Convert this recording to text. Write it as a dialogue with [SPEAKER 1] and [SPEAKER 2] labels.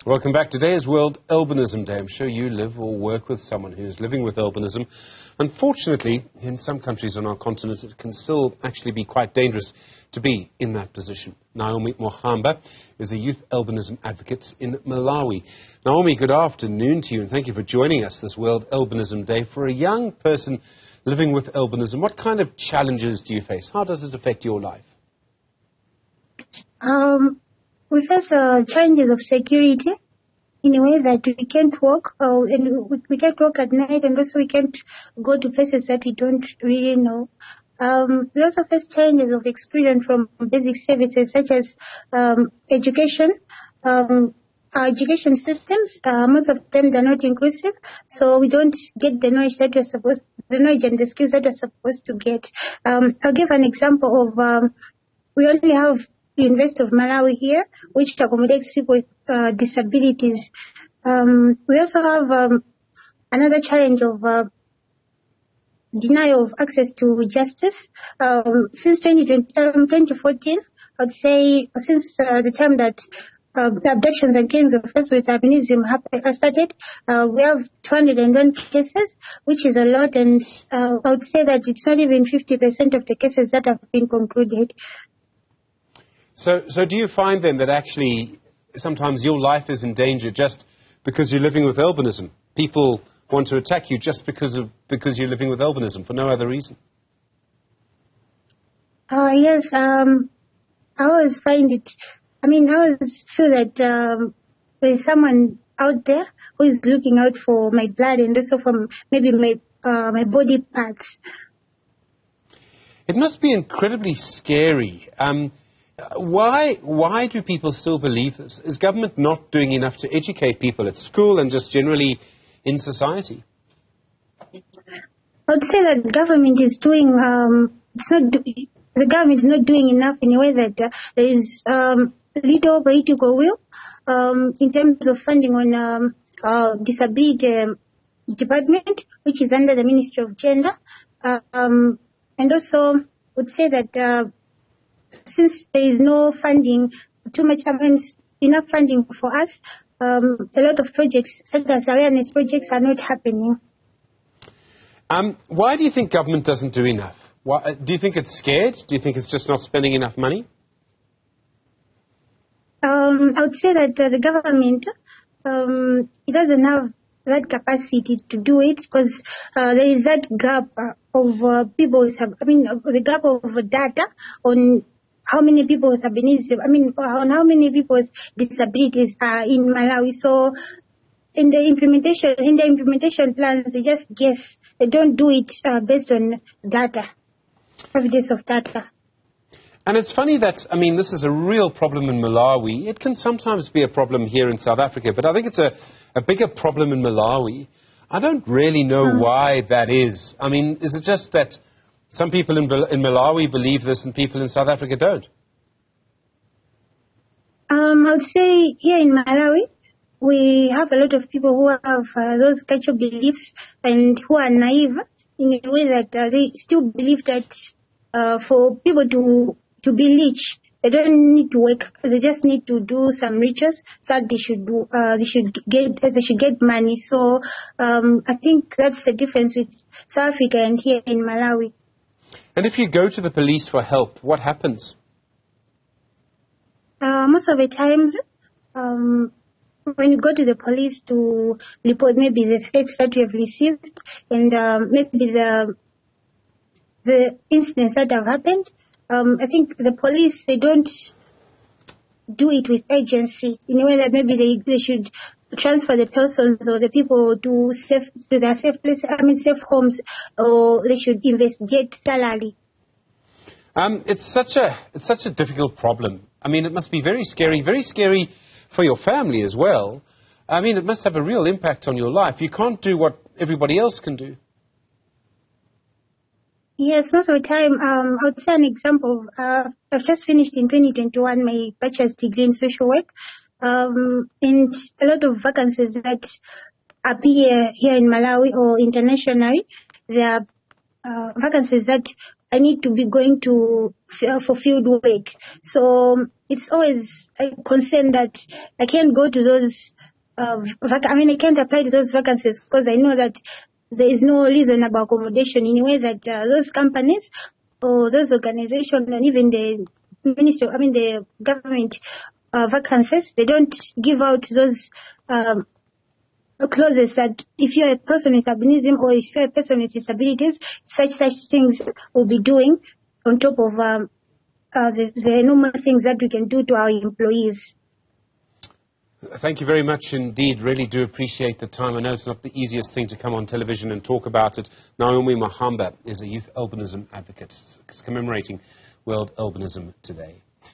[SPEAKER 1] Welcome back. Today is World Albinism Day. I'm sure you live or work with someone who is living with albinism. Unfortunately, in some countries on our continent, it can still actually be quite dangerous to be in that position. Naomi Muhamba is a youth albinism advocate in Malawi. Naomi, good afternoon to you, and thank you for joining us this World Albinism Day. For a young person living with albinism, what kind of challenges do you face? How does it affect your life?
[SPEAKER 2] We face challenges of security in a way that we can't walk, and we can't walk at night, and also we can't go to places that we don't really know. We also face challenges of exclusion from basic services such as education. Our education systems, most of them are not inclusive, so we don't get the knowledge that the knowledge and the skills that we're supposed to get. I'll give an example of we only have University of Malawi here, which accommodates people with disabilities. We also have another challenge of denial of access to justice. Since 2014, I would say since the time that the abductions and killings of persons with albinism started, we have 201 cases, which is a lot, and I would say that it's not even 50% of the cases that have been concluded.
[SPEAKER 1] So do you find then that actually sometimes your life is in danger just because you're living with albinism? People want to attack you just because you're living with albinism for no other reason?
[SPEAKER 2] Yes, I always find it. I always feel that there's someone out there who is looking out for my blood and also for maybe my body parts.
[SPEAKER 1] It must be incredibly scary. Why do people still believe this? Is government not doing enough to educate people at school and just generally in society?
[SPEAKER 2] I would say that government is doing. The government is not doing enough in a way that there is little political will in terms of funding on disability department, which is under the Ministry of Gender, and also would say that. Since there is no funding, enough funding for us, a lot of projects, such as awareness projects, are not happening.
[SPEAKER 1] Why do you think government doesn't do enough? Do you think it's scared? Do you think it's just not spending enough money?
[SPEAKER 2] I would say that the government it doesn't have that capacity to do it because there is that gap of people with, the gap of data on how many people with albinism, on how many people with disabilities are in Malawi. So in the implementation plans, they just guess. They don't do it based on data, evidence of data.
[SPEAKER 1] And it's funny that, this is a real problem in Malawi. It can sometimes be a problem here in South Africa, but I think it's a bigger problem in Malawi. I don't really know why that is. Is it just that some people in Malawi believe this and people in South Africa don't?
[SPEAKER 2] I would say here in Malawi, we have a lot of people who have those cultural beliefs and who are naive in a way that they still believe that for people to be rich, they don't need to work. They just need to do some rituals so that they should get money. So I think that's the difference with South Africa and here in Malawi.
[SPEAKER 1] And if you go to the police for help, what happens?
[SPEAKER 2] Most of the times, when you go to the police to report maybe the threats that you have received and maybe the incidents that have happened, I think the police, they don't do it with agency in a way that maybe they should transfer the persons or the people to their safe place, safe homes, or they should investigate thoroughly.
[SPEAKER 1] It's such a difficult problem. It must be very scary for your family as well. It must have a real impact on your life. You can't do what everybody else can do.
[SPEAKER 2] Yes, most of the time, I would say an example. I've just finished in 2021 my bachelor's degree in social work, and a lot of vacancies that appear here in Malawi or internationally, there are vacancies that I need to be going to for field work. So it's always a concern that I can't go to those I can't apply to those vacancies because I know that there is no reasonable accommodation in a way that those companies or those organizations and even the the government vacancies, they don't give out those clauses that if you're a person with albinism or if you're a person with disabilities, such things will be doing on top of the normal things that we can do to our employees.
[SPEAKER 1] Thank you very much indeed. Really do appreciate the time. I know it's not the easiest thing to come on television and talk about it. Naomi Muhamba is a youth albinism advocate commemorating World Albinism Today.